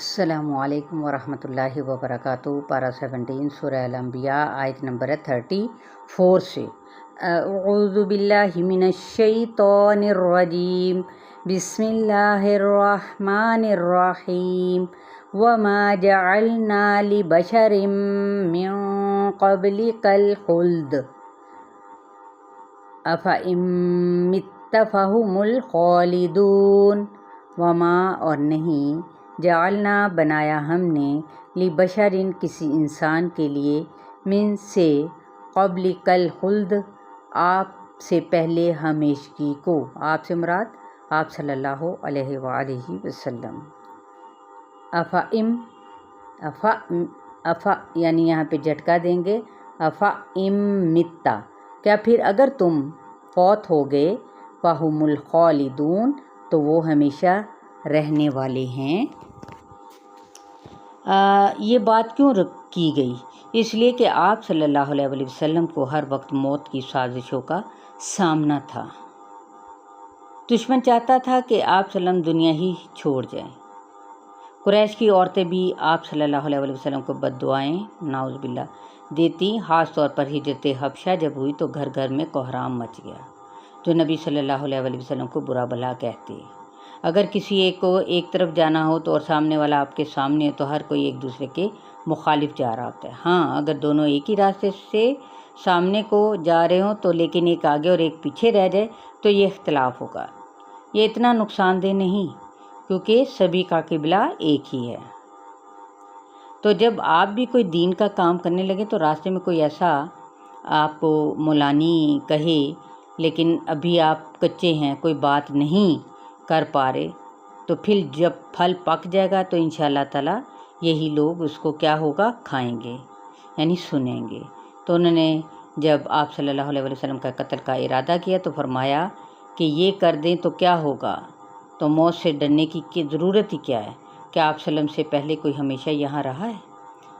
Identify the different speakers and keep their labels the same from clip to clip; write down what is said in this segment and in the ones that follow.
Speaker 1: السلام علیکم ورحمۃ اللہ وبرکاتہ۔ پارہ 17 سورہ الانبیاء آیت نمبر 34 سے۔ اعوذ باللہ من الشیطان الرجیم، بسم اللہ الرحمن الرحیم۔ وما جعلنا لبشر من قبلک الخلد افإن مت فهم الخالدون۔ وما اور نہیں، جعلنا بنایا ہم نے، لبشرن کسی انسان کے لیے، من سے، قبلک الخلد آپ سے پہلے ہمیشگی کو، آپ سے مراد آپ صلی اللہ علیہ وآلہ وسلم۔ افا یعنی یہاں پہ جھٹکا دیں گے، افإن مت کیا پھر اگر تم فوت ہو گئے، فہم الخالدون تو وہ ہمیشہ رہنے والے ہیں۔ یہ بات کیوں کی گئی؟ اس لیے کہ آپ صلی اللہ علیہ وآلہ وسلم کو ہر وقت موت کی سازشوں کا سامنا تھا۔ دشمن چاہتا تھا کہ آپ صلی اللہ علیہ وسلم دنیا ہی چھوڑ جائیں۔ قریش کی عورتیں بھی آپ صلی اللہ علیہ وآلہ وسلم کو بد دعائیں نعوذ باللہ دیتی، خاص طور پر ہجرت حبشہ جب ہوئی تو گھر گھر میں کوہرام مچ گیا، جو نبی صلی اللہ علیہ وآلہ وسلم کو برا بھلا کہتے۔ اگر کسی ایک کو ایک طرف جانا ہو تو اور سامنے والا آپ کے سامنے ہے تو ہر کوئی ایک دوسرے کے مخالف جا رہا ہوتا ہے۔ ہاں، اگر دونوں ایک ہی راستے سے سامنے کو جا رہے ہوں تو لیکن ایک آگے اور ایک پیچھے رہ جائے تو یہ اختلاف ہوگا۔ یہ اتنا نقصان دہ نہیں کیونکہ سبھی کا قبلہ ایک ہی ہے۔ تو جب آپ بھی کوئی دین کا کام کرنے لگے تو راستے میں کوئی ایسا آپ کو مولانی کہے لیکن ابھی آپ کچے ہیں، کوئی بات نہیں کر پا رہے، تو پھر جب پھل پک جائے گا تو انشاءاللہ تعالیٰ یہی لوگ اس کو کیا ہوگا، کھائیں گے، یعنی سنیں گے۔ تو انہوں نے جب آپ صلی اللہ علیہ وسلم کا قتل کا ارادہ کیا تو فرمایا کہ یہ کر دیں تو کیا ہوگا، تو موت سے ڈرنے کی ضرورت ہی کیا ہے؟ کیا آپ صلی اللہ علیہ وسلم سے پہلے کوئی ہمیشہ یہاں رہا ہے؟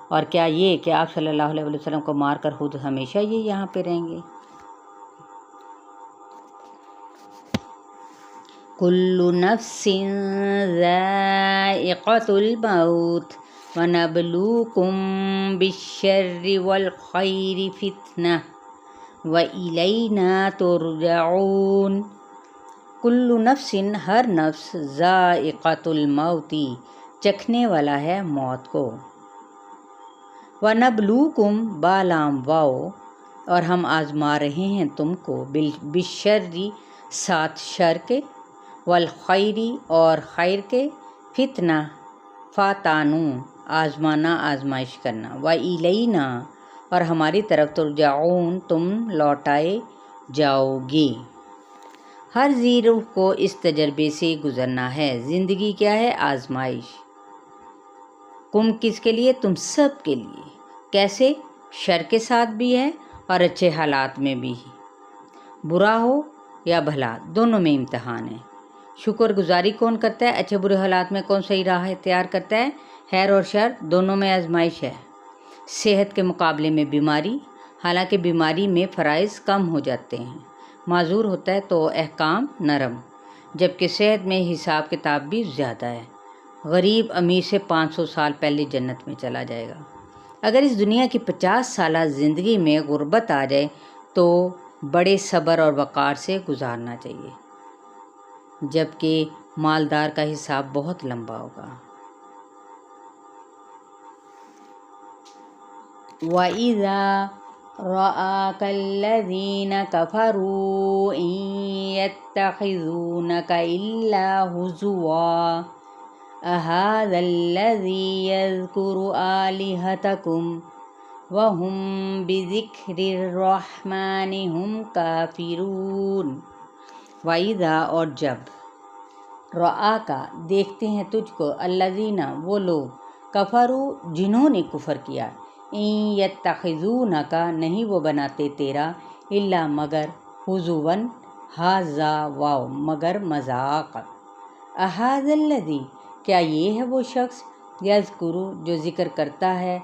Speaker 1: اور کیا یہ کہ آپ صلی اللہ علیہ وسلم کو مار کر خود ہمیشہ یہ یہاں پہ رہیں گے؟ کل نفس ذائقۃ الموت ونبلوکم بالشر والخیر فتنہ وإلینا ترجعون۔ کل نفس ہر نفس، ذائقۃ الموت چکھنے والا ہے موت کو، وَنَبْلُوكُمْ بالام واو اور ہم آزما رہے ہیں تم کو، بالشر ساتھ شر کے، والخیر اور خیر کے، فتنہ فاتانو آزمانا آزمائش کرنا، وَإِلَيْنَا اور ہماری طرف ترجعون تم لوٹائے جاؤ گے۔ ہر ذی روح کو اس تجربے سے گزرنا ہے۔ زندگی کیا ہے؟ آزمائش۔ کم کس کے لیے؟ تم سب کے لیے۔ کیسے؟ شر کے ساتھ بھی ہے اور اچھے حالات میں بھی، برا ہو یا بھلا دونوں میں امتحان ہے۔ شکر گزاری کون کرتا ہے؟ اچھے برے حالات میں کون صحیح راہ اختیار کرتا ہے؟ خیر اور شر دونوں میں آزمائش ہے۔ صحت کے مقابلے میں بیماری، حالانکہ بیماری میں فرائض کم ہو جاتے ہیں، معذور ہوتا ہے تو احکام نرم، جبکہ صحت میں حساب کتاب بھی زیادہ ہے۔ غریب امیر سے 500 سال پہلے جنت میں چلا جائے گا۔ اگر اس دنیا کی 50 سالہ زندگی میں غربت آ جائے تو بڑے صبر اور وقار سے گزارنا چاہیے، جبکہ مالدار کا حساب بہت لمبا ہوگا۔ وَإِذَا رَآكَ الَّذِينَ كَفَرُوا إِن يَتَّخِذُونَكَ إِلَّا هُزُوًا أَهَذَا الَّذِي يَذْكُرُ آلِهَتَكُمْ وَهُمْ بِذِكْرِ الرَّحْمَنِ هُمْ كَافِرُونَ۔ وَإِذَا اور جب، رَآكَ دیکھتے ہیں تجھ کو، الَّذِينَ وہ لوگ، کفروا جنہوں نے کفر کیا، ان یتخذونک نہیں وہ بناتے تیرا، الا مگر، ہزوا ھذا واو مگر مذاق، اھذا الذی کیا یہ ہے وہ شخص، یذکر جو ذکر کرتا ہے،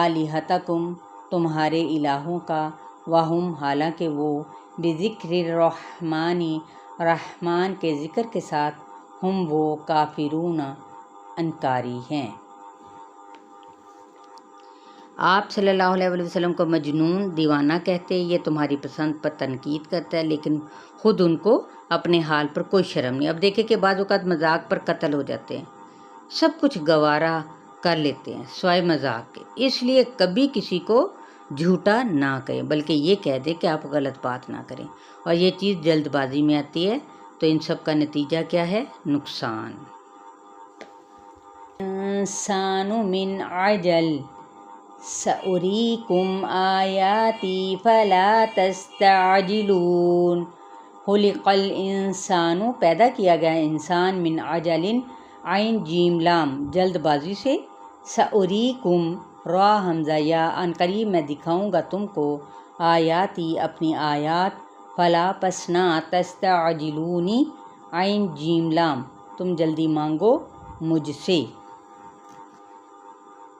Speaker 1: آلہتکم تمہارے الہوں کا، وہم حالانکہ وہ، بذکر الرحمن رحمان کے ذکر کے ساتھ، ہم وہ، کافرون انکاری ہیں۔ آپ صلی اللہ علیہ وسلم کو مجنون، دیوانہ کہتے، یہ تمہاری پسند پر تنقید کرتا ہے، لیکن خود ان کو اپنے حال پر کوئی شرم نہیں۔ اب دیکھیں کہ بعض اوقات مذاق پر قتل ہو جاتے ہیں، سب کچھ گوارا کر لیتے ہیں سوائے مذاق کے، اس لیے کبھی کسی کو جھوٹا نہ کہیں، بلکہ یہ کہہ دیں کہ آپ غلط بات نہ کریں، اور یہ چیز جلد بازی میں آتی ہے، تو ان سب کا نتیجہ کیا ہے؟ نقصان۔ انسان من عجل سأریکم آیاتی فلا تستعجلون۔ خلق الانسان، پیدا کیا گیا انسان، من عجل، عین جیم لام، جلد بازی سے، سأریکم، را حمزہ یا، ان قریب میں دکھاؤں گا تم کو، آیاتی، اپنی آیات، فلا پسنا، تستعجلونی، عین جیم لام، تم جلدی مانگو مجھ سے۔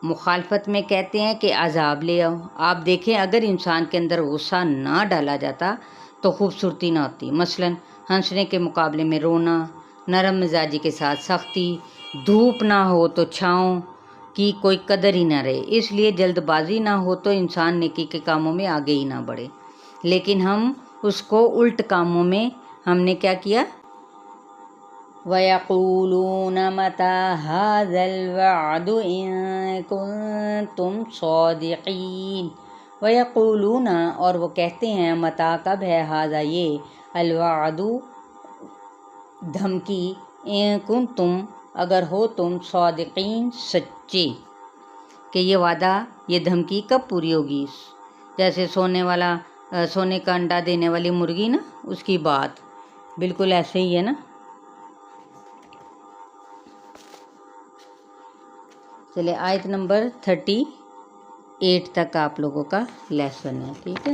Speaker 1: مخالفت میں کہتے ہیں کہ عذاب لے آؤ۔ آپ دیکھیں اگر انسان کے اندر غصہ نہ ڈالا جاتا تو خوبصورتی نہ ہوتی، مثلا ہنسنے کے مقابلے میں رونا، نرم مزاجی کے ساتھ سختی، دھوپ نہ ہو تو چھاؤں کی کوئی قدر ہی نہ رہے۔ اس لیے جلد بازی نہ ہو تو انسان نیکی کے کاموں میں آگے ہی نہ بڑھے، لیکن ہم اس کو الٹ کاموں میں ہم نے کیا کیا؟ وَيَقُولُونَ مَتَى هَذَا الْوَعْدُ إِن كُنتُمْ صَادِقِينَ۔ وَيَقُولُونَ، اور وہ کہتے ہیں، مَتَى، کب ہے، هَذَا، یہ، الْوَعْدُ، دھمکی، إِن كُنتُم، اگر ہو تم، صادقین، سچے، کہ یہ وعدہ، یہ دھمکی کب پوری ہوگی؟ جیسے سونے کا انڈا دینے والی مرغی نا، اس کی بات بالکل ایسے ہی ہے نا۔ چلے آیت نمبر 38 تک آپ لوگوں کا لیسن ہے، ٹھیک ہے۔